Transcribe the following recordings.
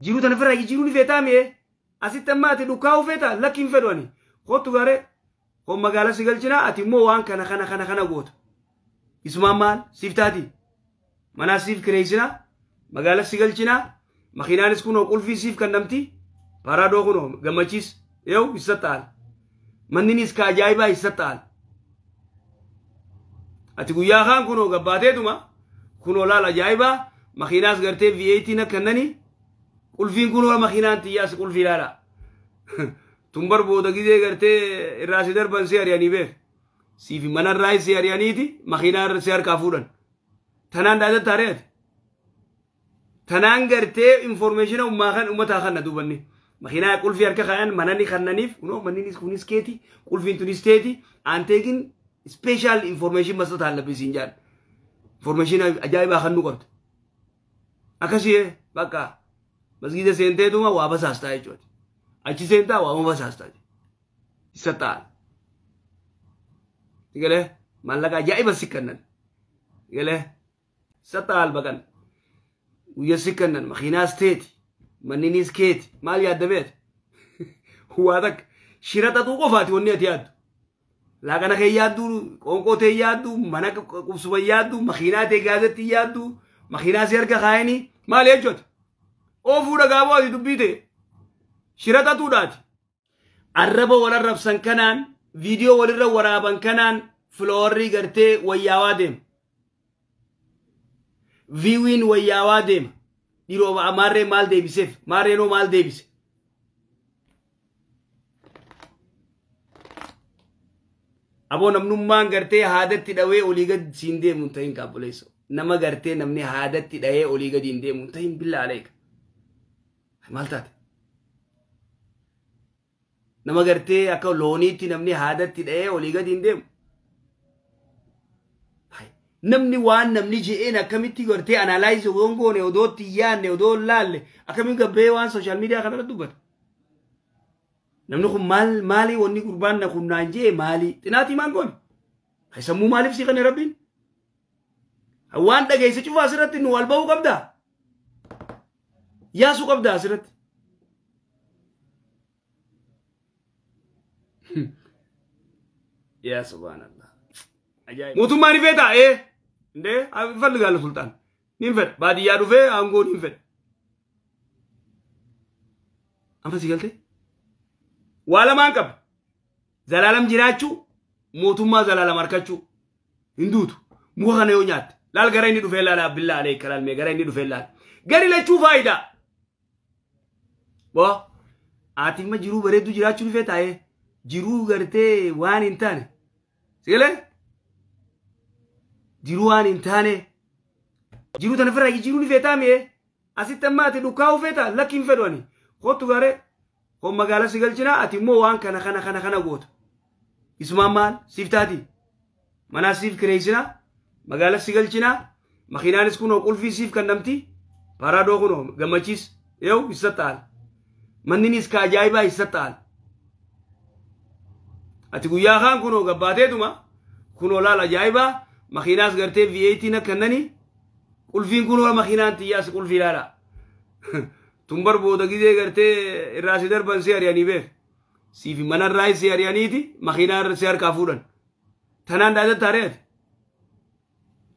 jiru tan fira jiru ni feta me asittamati dukaw feta lakin fedoni khotu gare ko magala sigalchina ati mo wan kana goto isma mal siftati manasif kreisina magala sigalchina makhinanis kuno qulfi sif kandamti parado kuno gamachis yow isatal manninis ka ajaiba isatal ati guya khan kuno gabate tuma kuno la ajaiba makhinas garte V8 na kannani qulfin kuno makhinan tiyas qulfi la tumbar boda gide garte irasider ban se ariani be sifi manar rai se ariani ti makhinar se ar kafudan tanan da taret tanan garte information umma khan umata khan dubanni makhina qulfi arka khan manani khannanif uno manini kunis keti qulfin tunis teti antegin special information masat hal bisinjan information ajaiba khannu qort akasi baka masjid sente tuma wabas asta hai choti achi senta wabas asta isatal igale malaka ajaiba sikannan igale satal bagan ويسكنن مخيناس تيتي منينيس كيتي مال ياد بيت هو هذاك شيرتا توقفات ونيت ياد لكن اخي يادو قونقوتي يادو منك قبسوا يادو مخيناتي غازتي يادو مخيناس يركا خايني مال يجوت او فودا غابو دي دبيتي شيرتا تودات الرب ولا الرب سنكنان فيديو ولا ورابن كنان فلوري غرتي وياوادم viewin wayawa dem diro amare mal debisef mare no mal debis abo namnum man garte hadatti dawe oliga sinde muntahin kabuleso nama garte namne hadatti dawe oliga dinde muntahin billah alayk maltat nama garte akaw loniti namne hadatti dawe oliga dinde namni waan namni jeena kamiti gorte analyze wongo ne odoti yanne odol lalle akami gabbe waan social media kana dubat namni khum mali wonni qurban na kunna je mali tinati mangon haysamu malif si kana rabbin waan dagay si chufa sirati nu walbaw qabda ya su qabda sirati ya subhanallah ajay mutumani feta nde falgal sultan nim fet badi ya dufe ango nim fet amra sigalte wala mankab zalalam jirachu mutuma zalalam arkachu indutu mu xana yo ñat lal garay ni dufe la billah alayk kalal me garay ni dufe la gari la chu faida bo ati ma jiru bare du jirachu dufe tae jiru garte wan intane sigale jiruan intane jiru tan fira jiru ni feta me asittamati dukaw feta lakin fedoni khotu gare ko magala sigalchina ati mo wan kana goto isma mal siftati manasif kreisina magala sigalchina makhinanis kuno qulfi sif kandamti parado kuno gamachis yow isatal manninis ka ajaiba isatal ati guya khan kuno gabate tuma kuno la ajaiba makhinas garte V8 na kannani qulfin kuno makhinan tiyas qulfi la tumbar boda gide garte irasider ban se ariani be sifi manar rai se ariani ti makhinar se ar kafudan tanan da taret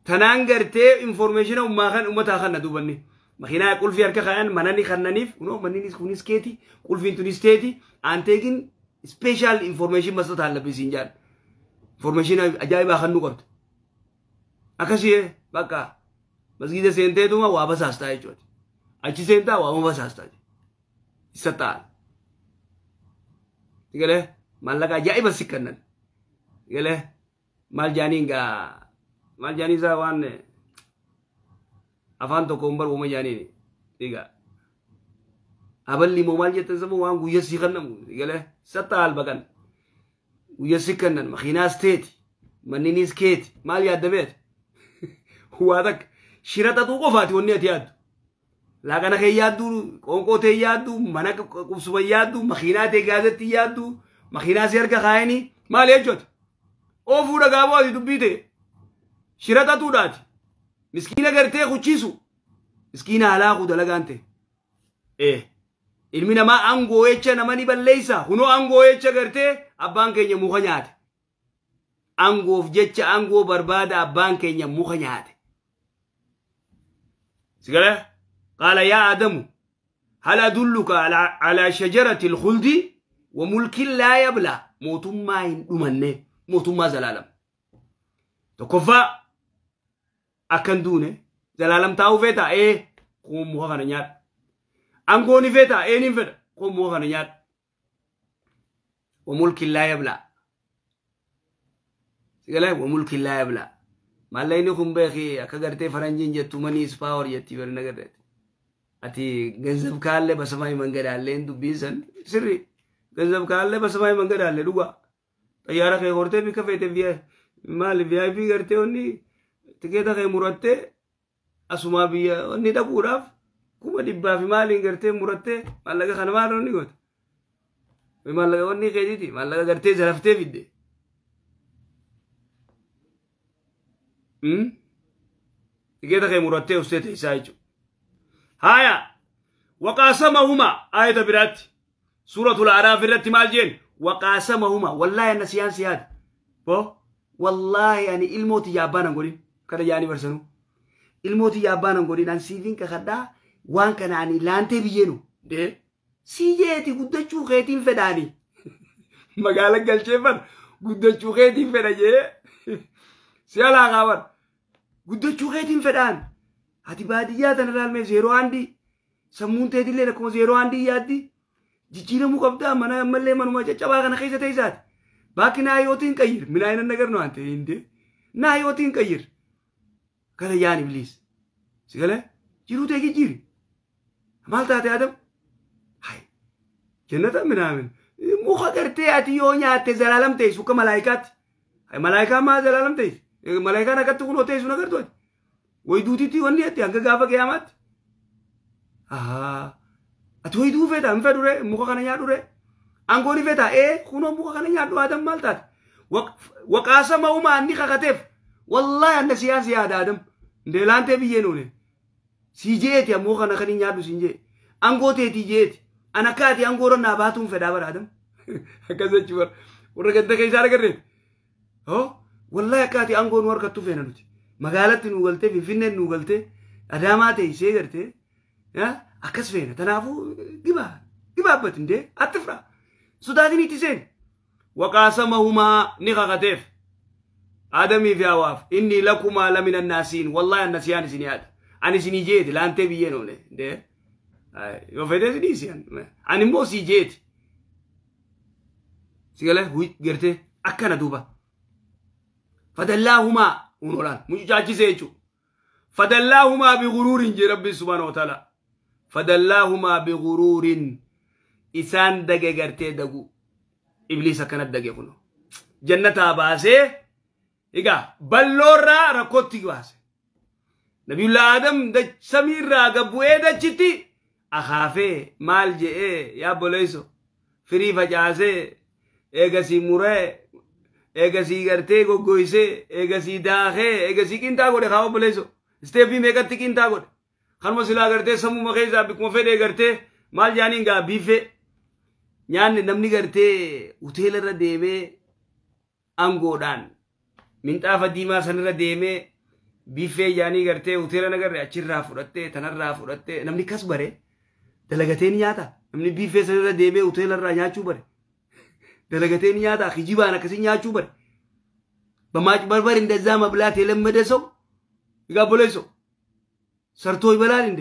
tanan garte information umma khan umata khan dubanni makhina qulfi arka khan manani khannanif uno manini kunis keti qulfin tunis teti antegin special information masat hal bisinjan information ajaiba khannu qort akasi baka masjid sente tuma wabas asta hai choti achi senta wabas asta isatal igale malaka ajaiba sikannan igale mal jani za wanne afan to kombar wo majani diga aballi mo mal jetta zamu wan guya sikannam igale satal bakan guya sikannan makhinas teti maninis keti mal yadabet هو هذاك شيرتا توقفات ونيت ياد لكن اخي يادو قونقوتي يادو منك قبسوا يادو مخيناتي غازتي يادو مخيناس يركا خايني مال يجوت او فودا غابو دي دبيتي شيرتا تودات مسكينه غرتي خوچيسو مسكينه على خود لغانتي ilmi namaa angoo jecha namani balleeysa hunoo angoo jecha gartee abbaan keenya muka nyaate angoof jecha angoo barbaada abbaan keenya muka nyaate sigale qaala yaa aadamu hal adulluka ala shajarati alkhuldi wa mulkin laa yabla mootummaa hin dhumanne mootummaa zalaalam tokkoffaa akkan duune zalaalam taa'uu feeta kun muka kana nyaadha angooni feeta eenin fedha kun muka kana nyaadha wa mulkin laa yabla sigale wa mulkin laa yabla mallayni kun beeki akka gartee faranjiin jettu manii ispaawar jetti bari nagarreeti ati ገንዘብ ካለ በሰማይ መንገድ አለ እንዱቢሰን ስሪ ገንዘብ ካለ በሰማይ መንገድ አለ ዱጋ ጠያራ ከሆርቴ ቢከፈተ ቪያ ማል ቪአይፒ ገርቴ ኦኒ ትኬታ ከሙረቴ አሱማ ቢያ ኦኒ ደቡራፍ ኩማ ዲባፊ ማል ገርቴ ሙረቴ ማለገ ከነማር ኦኒ ጎት ማለገ ኦኒ ከዲቲ ማለገ ገርቴ ዘረፍቴ ቢደ ትኬታ ከሙረቴ ውስቴ ተይሳይቹ هايا وقاسمهما آية برات سورة الأعراف الرت مالجين وقاسمهما والله النسيان سياد والله يعني الموت يابانا نقولين كذا يعني برسنو الموت يابانا نقولين أن سيفين كخدا وان كان يعني لانتي بيجينو ده سيجيتي قد تشو خيتين فداني ما قالك قال شيفر قد تشو خيتين فداني سيالا غاور قد تشو خيتين فدان هاتي باديات أنا رالمي زيرو عندي سمون تهدي لي لكم زيرو عندي يادي جيجينا مقبدا منا ملي منو جا جبا كان خيسه تيزات باقي نايوتين كير من اين النجر نو انت اندي نايوتين كير كذا يعني ابليس سيغله جيرو تيجي جيري مالتا تي ادم هاي جنة منامن مو خغرتي اتي يونيا تزلالم تيس وك ملائكات هاي ملائكه ما زلالم تيس ملائكه نكتو تيس نغرتو ويدوتي وني اتي انغا غافا قيامات اتويدو فدا انفدوره مخو كان يادوره انغوني فدا خونو مخو كان يادو ادم مالتات وقاسمهما اني خكتف والله ان سياسي هذا ادم دلانته بينونه سيجيت يا مخو كان كان يادو سينجي انغوتي تيجيت انا كاتي انغورنا باتون فدا بر ادم كذا جبر ورغد كيسار غريت والله كاتي انغون وركتو فيننوتي مقالت نوغلتي في فين نوغلتي اداماتي سيغرتي يا اكسفين تنافو جبا بتندي اتفرا سودادني تسين وقاسمهما نغغتف ادمي في اواف اني لكما لمن الناسين والله النسيان سنيات انا سني جيت لا انت بينونه ده يو فدي ديسيان انا مو سي جيت سيغله هوي غرتي اكنا دوبا فدلاهما ونولان مجاجي سيجو فدلاهما بغرور جي ربي سبحانه وتعالى فدلاهما بغرور إسان دقى قرتي دقو إبليس كانت دقى كنو جنة باسي إيقا بلورا ركوتي باسي نبي الله آدم دا سمير را قبوه دا چتي أخافي مال جئ يا بوليسو فري فجاسي إيقا سي مرأي إيقا سي قرتي قويسي إيقا سي داخي إيقا سي كنتا قولي خاو بوليسو استيبي ميقاتي كنتا قولي خلما سلا قرتي سمو مخيزا بكم فيدي قرتي مال جانينغا بيفي نيان نمني قرتي اوتيل را ديمي انغو دان من طافا ديما سن را ديمي بيفي جاني قرتي اوتيل نغر اچر را فرته تنر را فرته نمني كس بري دلغتي نياتا نمني بيفي سن را ديمي اوتيل را نياچو بري دلغتي نياتا خجيبانا كسي نياچو بري بماج بربر እንደዛ መብላት የለመደ ሰው ይጋበለሰው ሰርቶ ይበላል እንዴ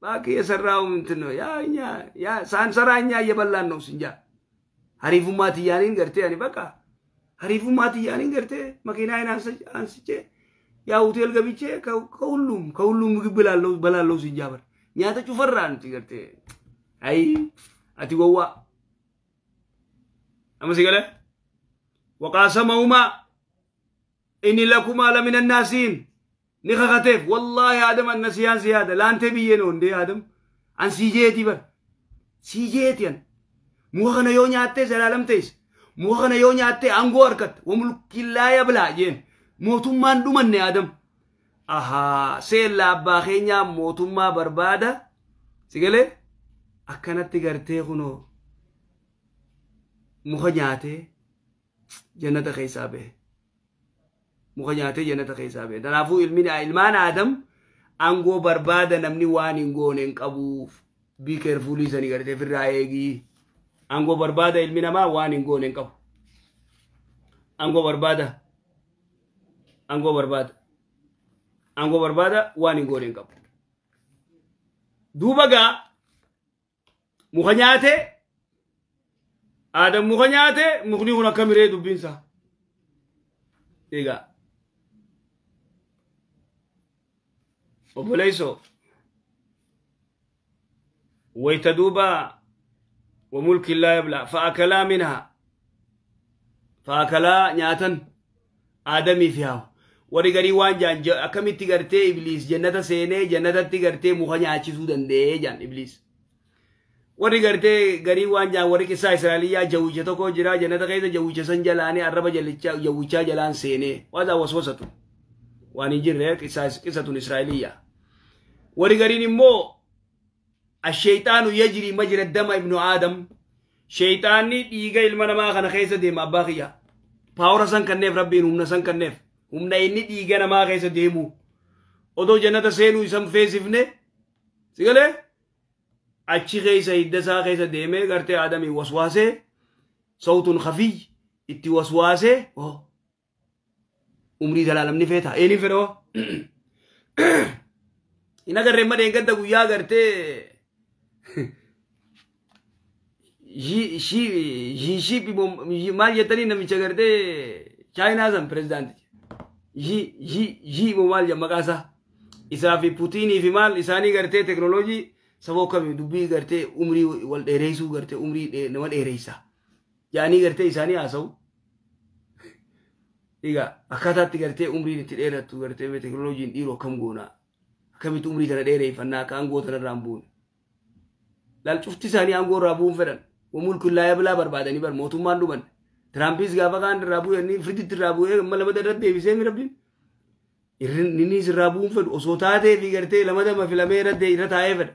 ባቂ የሰራው እንትን ነው ያ ሳንሰራኛ እየበላን ነው እንጃ ሀሪፉ ማትያኔን ገርቴ ያኒ በቃ ሀሪፉ ማትያኔን ገርቴ መኪናዬን አንስቼ ያ ሆቴል ገብቼ ከሁሉም ምግብ በላለው ሲጃበር ኛተ ጩፈራን ትገርቴ አይ አቲጎዋ አመሲገለ وقاسمهما إني لكما لمن الناسين نخغتف والله يا آدم النسيان زيادة لا أنت بيينون دي آدم عن سيجيتي بر سيجيتي يعني موخنا يوني عتي زلالم تيس موخنا يوني عتي أنغو أركت وملك لا يبلا جين موتمان دومن آدم سيلا باخينيا موتما بربادة سيقلي akkanatti gartee kunoo muka nyaatee jannata keessaa bahe muka nyaatee jannata keessaa bahe kanaafuu ilmaan aadam angoo barbaada namni waan hin goone hin qabuuf be careful isanii gartee firraa eegii angoo barbaada ilmi namaa waan hin goone hin qabu angoo barbaada waan hin goone hin qabu duuba gaa muka nyaatee Adam muka nyaate mukni kun akka miree dubbinsa egaa obboleeyso wayta duuba wa mulki illaa yabla fa'akalaa minhaa fa'akalaa nyaatan aadamii fi haawu warri garii waan jaan akkamitti gartee ibliis jannata seenee jannatatti gartee muka nyaachisuu danda'ee jaan ibliis warri gartee garii waan jaan warri qissaa Israa'eliyaa jawwicha tokko jira jannata keessa jawwicha san jalaanii arraba jawwichaa jalaan seenee waadaa waswasatu waan hin jirre qissatun Israa'eliyaa warri gariin immoo asheyxaanu yajrii majra dama ibnu aadam sheyxaanni dhiiga ilma namaa kana keessa deema abbaa kiyya paawara san kanneef rabbiin humna san kanneef humna inni dhiiga namaa keessa deemu odoo jannata seenuu isan feesifne sigalee achi keessa hiddasaa keessa deemee gartee aadamii waswaasee sawtun khafiyy itti waswaasee umrii talaalamni feeta eenin fedhoo hin agarreen madheen gadda guyyaa gartee maal jettanii namicha gartee chaayinaa san pirezidaanti maal maqaasaa isaa fi Puutiinii fi maal isaanii gartee teknooloojii saboo kami dubbii gartee umrii wal dheereysuu gartee umrii nama dheereysa yaanii gartee isaanii haasa'u egaa akkaataatti gartee umriin itti dheerattu gartee teknooloojiin dhiiroo akkam goonaa akkamitti umrii kana dheereeffannaa akka aangoo tanarraa hin buune laal cufti isaanii aangoo irraa bu'uun fedhan wamulku illaa yablaa barbaadanii bar mootummaan dhuman Tiraampiis gaafa kaan irraa bu'ee firditti irraa bu'ee amma lamada irratti deebisee mi rabbiin innis irraa bu'uun fedhu osoo taatee fi gartee lamadama filamee irra taa'ee fedha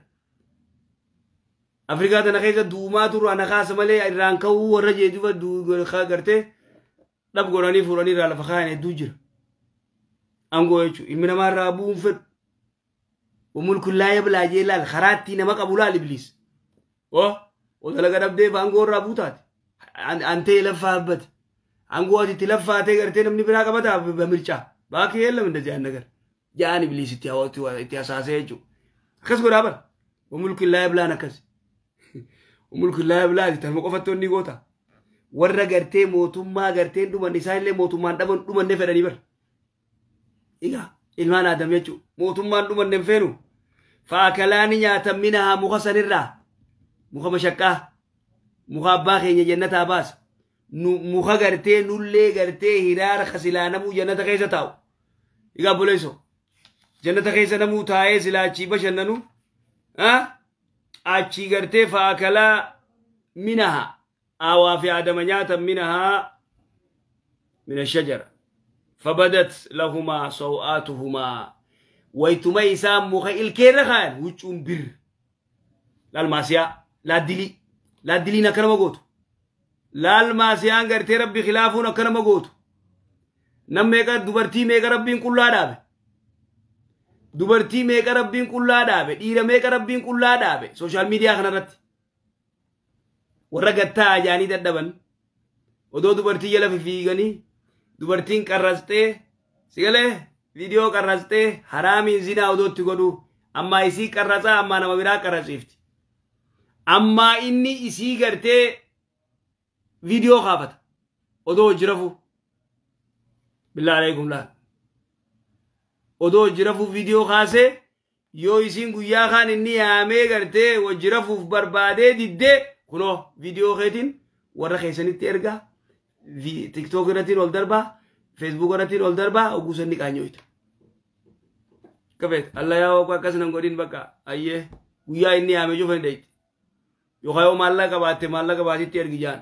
Afrikaa tana keessa duumaa turu ana kaasa malee irraan ka'uu warra jeedufa gartee dhab godhanii fuudhanii irraa lafa kaayan hedduu jira aangoo jechuun ilmi namaa irraa bu'uun fedhu wamulku illaa yablaa jee laal karaatti nama qabu laal ibliis odalaga dhabdee aangoo irraa buutaate antee laffaa habbate aangoo ati itti laffaatee gartee namni biraa qabataa bamirchaa baakii yeellam inda jaan nagar jaan ibliis itti hasaasee jechuun akkas godhaa bara wamulku illaa yablaan akkas wamulku illaa yablaa tanuma qofattoonni goota warra gartee mootummaa garteen dhuman isaanillee mootummaan dhaban dhumanne fedhanii bara egaa ilmaan aadam jechuun mootummaan dhumanne hin feenu fa'akalaani nyaatan minahaa muka sanirraa muka mashaqqaa muka abbaa keenya jannataa baasa muka gartee nullee gartee hiraara kasilaa namuu jannata keessa taa'u egaa boleeso jannata keessa namuu taa'ee silaachii bashannanu achi gartee fa'akalaa minahaa آوا في آدم نياتا منها من الشجرة فبدت لهما سوآتهما ويتما إسام مخيل كيرخان وچون بر لالماسيا لا دلي نكنا مغوتو لالماسيا انغرتي ربي خلافو نكنا مغوتو نميكا دوبرتي ميكا ربين كلا دابه دوبرتي ميكا ربين كلا دابه ديرا ميكا ربين كلا دابه سوشال ميديا خنا رتي warra gattaa jaanii dadhaban odoo dubartii jala fiiganii dubartiin qarrastee sigalee viidiyoo qarrastee haraamiin zinaa odootti godhu ammaa isii qarrasaa ammaa nama biraa qarrasiifti ammaa inni isii gartee viidiyoo kaafata odoo jirafu billaa alaykum laal odoo jirafu viidiyoo kaasee yoo isiin guyyaa kaan inni yaamee gartee wajjirafuuf barbaadee diddee kuno video keetiin warra keessanitti erga TikTok irratti ol darba Facebook irratti ol darba ogusanni qaanyoyta kafet Allah yaa waa akkasnan godin bakka ayye guyyaa inni yaame jofan deeyti yoo maallaqa baatitti ergi jaan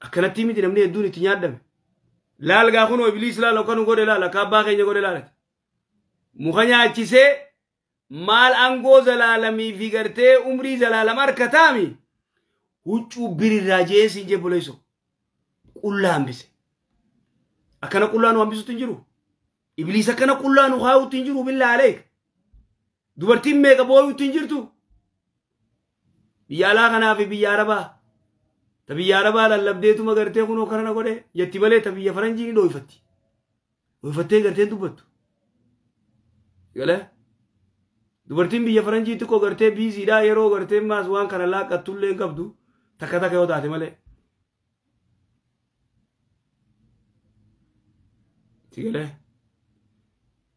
akkanatti miti namni hedduun itti nyaadame laal gaa kuno ibliis laal kanu godhe laal akka abbaa keenya godhe laalati muka nyaachisee maal angoo zalaalamii fi gartee umrii zalaalama harkataami huccuu birirraa jeesiin jee buleessu qullaa hambise akkana qullaa nu hambisutti hin jiru ibliis akkana qullaa nu haawutti hin jiru billaa aleek dubartiin meeqa booyutti hin jirtu biyya alaa kanaa fi biyya arabaa ta biyya arabaa lallabdeetuma gartee kunoo kana na godhe jetti malee ta biyya faranjii ni dhoyfattee garteen dubbattu galee dubartiin biyya faranjiitti koo gartee biisiidhaa yeroo gartee maas waan kana laaqattullee hin qabdu takka takka yoo taate malee galee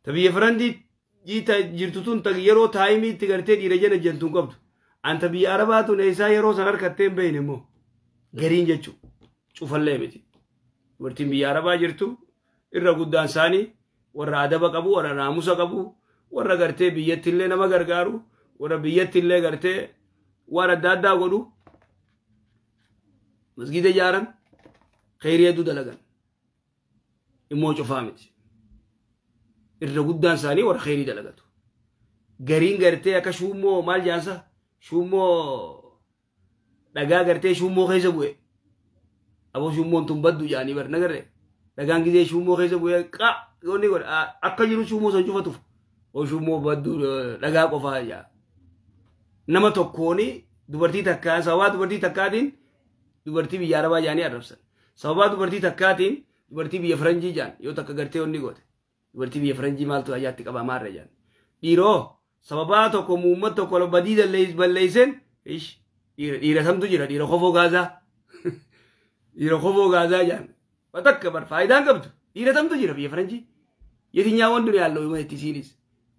ta biyya faranjiitti jirtu tun ta yeroo taayimiitti gartee dhiira jala jentuun qabdu anta biyya arabaatu neessaa yeroo san harkattee hin beeyne immoo gariin jechuu cufallee miti dubartiin biyya arabaa jirtu irra guddaan isaanii warra adaba qabu warra naamusa qabu warra gartee biyyattillee nama gargaaru warra biyyattillee gartee waan adda addaa godhu masgida ijaaran khayrii hedduu dalagan immoo cufaa miti irra guddaan isaanii warra khayrii dalagatu gariin gartee akka shuummoo maal jaansa shuummoo dhagaa gartee shuummoo keessa bu'e aboo shuummoon tun baddu jaanii bar nagarre dhagaan gizee shuummoo keessa bu'e qa yoonni godha akka jiru shuummoo san cufatuuf oshumoo baddu dhagaa qofaa yaa nama tokkooni dubartii takkaa sababaa dubartii takkaatiin dubartii biyya arabaa jaanii arrabsan sababaa dubartii takkaatiin dubartii biyya faranjii jaan yoo takka gartee onni goote dubartii biyya faranjii maaltu ayyaatti qaba maarre jaan dhiiroo sababaa tokko muummat tokko badii balleeysen dhiira samtu jira dhiira kofoo gaazaa dhiira kofoo gaazaa jaan watakka bar faayidaan qabdu dhiira samtu jira biyya faranjii yetinyaa wandu ne yaallo ima ittisiinis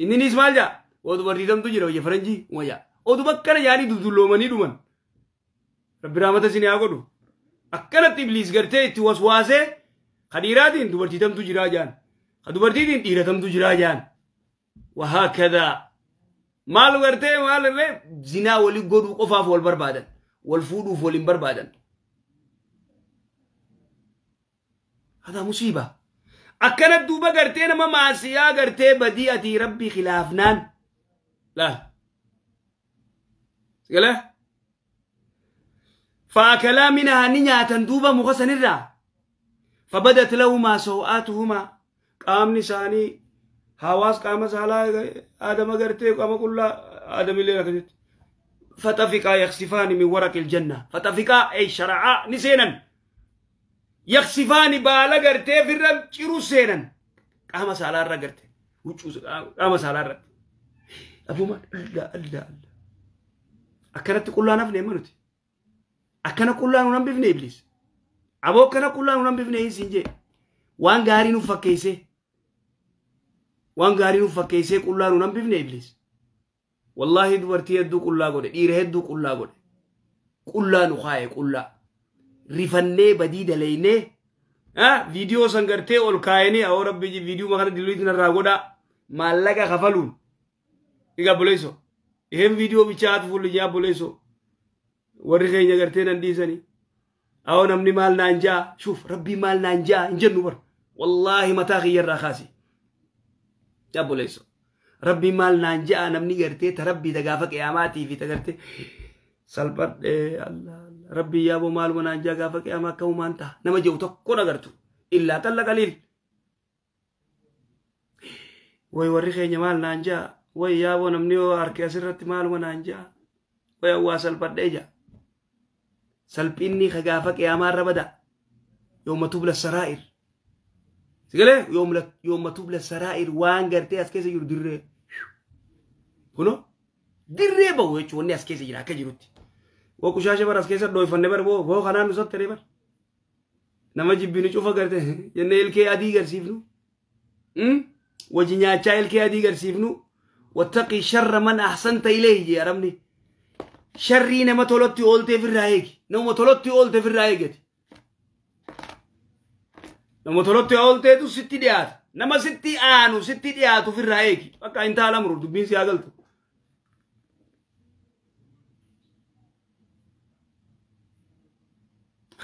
inninis maal jaa odu bartiitamtu jira biyya faranjii wayyaa odu bakkana jaanii dudulloomanii dhuman rabbi raamata isin haa godhu akkanatti ibliis gartee itti waswaasee ka dhiiraatiin dubartiitamtu jiraa jaan ka dubartiitiin dhiiratamtu jiraa jaan wahaakadaa maal gartee maal irree zinaa walii godhuu qofaaf wal barbaadan wal fuudhuuf waliin barbaadan hadaa musiibaa أكنت دوبا قرتين ما معسيا قرتي بديئتي ربي خلافنان لا قال فأكلا منها نياتا دوبا مغسن الرا فبدت لهما سوآتهما قام نساني حواس قام سالا آدم قرتي قام كل آدم اللي لكتت فتفقا يخسفان من ورق الجنة فتفقا أي شرعا نسينا يخسفاني بالا قرتي في الرب چيرو سينن قام سالار را قرتي قام سالار را أبو ما الله أكنت كلها نفني منوتي أكنا كلها ننبفني إبليس أبو كنا كلها ننبفني إنسينجي وان غاري نفكيسي كلها ننبفني إبليس والله دورتي يدو كلها قد إيره يدو كلها قد كلها نخاية كلها ريفنّي بديد لينّي فيديو سنگرتي أول كائني أو ربي فيديو مخنا دلويت نراغودا مالك خفلون إيجا بوليسو إهم فيديو بيشات فول جا بوليسو ورخي نگرتي ننديسني أو نمني مال نانجا شوف ربي مال نانجا إنجن نور والله متى غير راخاسي جا بوليسو ربي مال نانجا نمني گرتي تربي تغافك قياماتي في تغرتي سلبت الله ربي يا ابو مال ونانجا غافك يا ما كومانتا نما جو تكو نغرتو الا تل قليل وي ورخي مال نانجا وي يا ابو نمنيو اركي اسرت مال ونانجا وي واصل بديجا سلبيني خغافك يا ما ربدا يوم تبلى السرائر سيغله يوم تبلى السرائر وان غرتي اسكيس يور دري كنو دري بوچ وني اسكيس يرا كجروتي وكشاشة بر اسكيسر دوي فنّي بر वो खाना नुसत तेरे पर नमज बिनु चुफा करते हैं ये नेल के आदि कर सीफनु वजिन्या चाइल के आदि कर सीफनु वत्तकी शर्र मन अहसनत इलेही ये अरमनी शर्री ने मतोलत्ती ओलते फिर रहेगी न मतोलत्ती ओलते फिर रहेगी न मतोलत्ती ओलते तो सित्ती दियात नम सित्ती आनु सित्ती दियात तो फिर रहेगी पक्का इंतहा लमरू दुबिन से आगल तो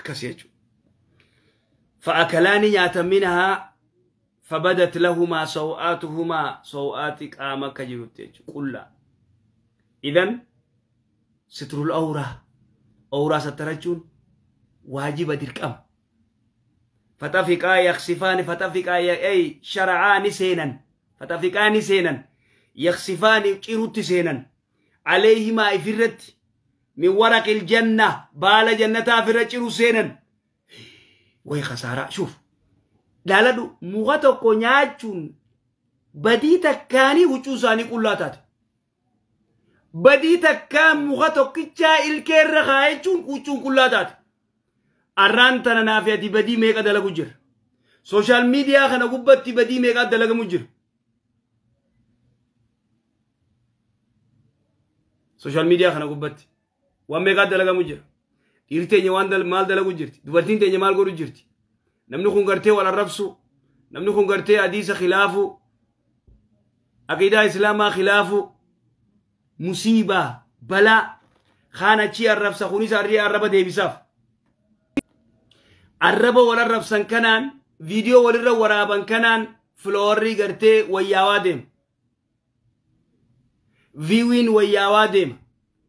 كسيجو فأكلاني ياتمنها فبدت لهما سوآتهما سوآتك آمك جلوتيج كلها إذن ستر الأورا أورا سترجون واجب دركم فتفقا يخسفان فتفقا أي شرعان سينا فتفقان سينا يخسفان كيروت سينا عليهما إفرت من ورق الجنة بال جنة فرت سينا وي خسارة شوف لا لا مغتو كونياتشون بديتا كاني وچوساني كلاتات بديتا كان مغتو كيتشا الكير رخايچون وچون كلاتات أرانتنا نافيتي بدي ميقا دلقو جر سوشال ميديا خنا قبتي بدي ميقا دلقو مجر سوشال ميديا خنا قبتي وان ميقا دلقو مجر إرتيني وان مال دلقو جرتي دوبرتين تيني مال قرو جرتي نمنو خنقرتي ولا رفسو نمنو خنقرتي حديث خلافو عقيدة إسلاما خلافو مصيبة بلا خانة چي الرفس خوني ساري الربا دي بساف الربا ولا الرفسن كنان فيديو ولا ورابن كنان فلوري قرتي وياوادم فيوين وياوادم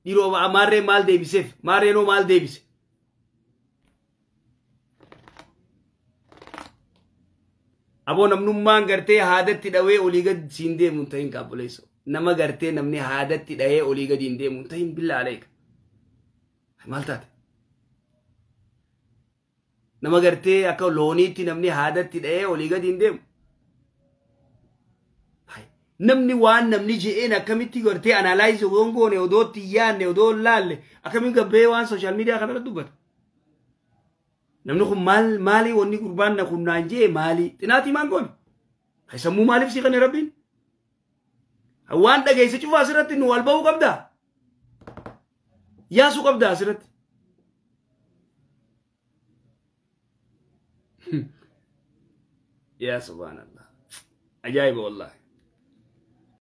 ديرو ماري مال دي بسيف ماري نو مال دي بسيف أبو نمنمان قرتي هادت تدوي أوليغا سيندي منتهين كابوليسو نما قرتي نمني هادت تدوي أوليغا ديندي منتهين بالله عليك مالتات نما قرتي أكو لونيتي نمني هادت تدوي أوليغا ديندي نمني وان نمني جئنا كميتي قرتي أنالايز وغونغوني ودو تياني ودو لالي أكمي قبي وان سوشال ميديا خنا ردوبت نمنو مالي وني قربان نخون نانجي مالي تناتي مانقون هاي سمو مالي فسيقني ربين هوان دا جايسة شوفا سرت انو والباو قبدا ياسو قبدا سرت يا سبحان الله عجائب والله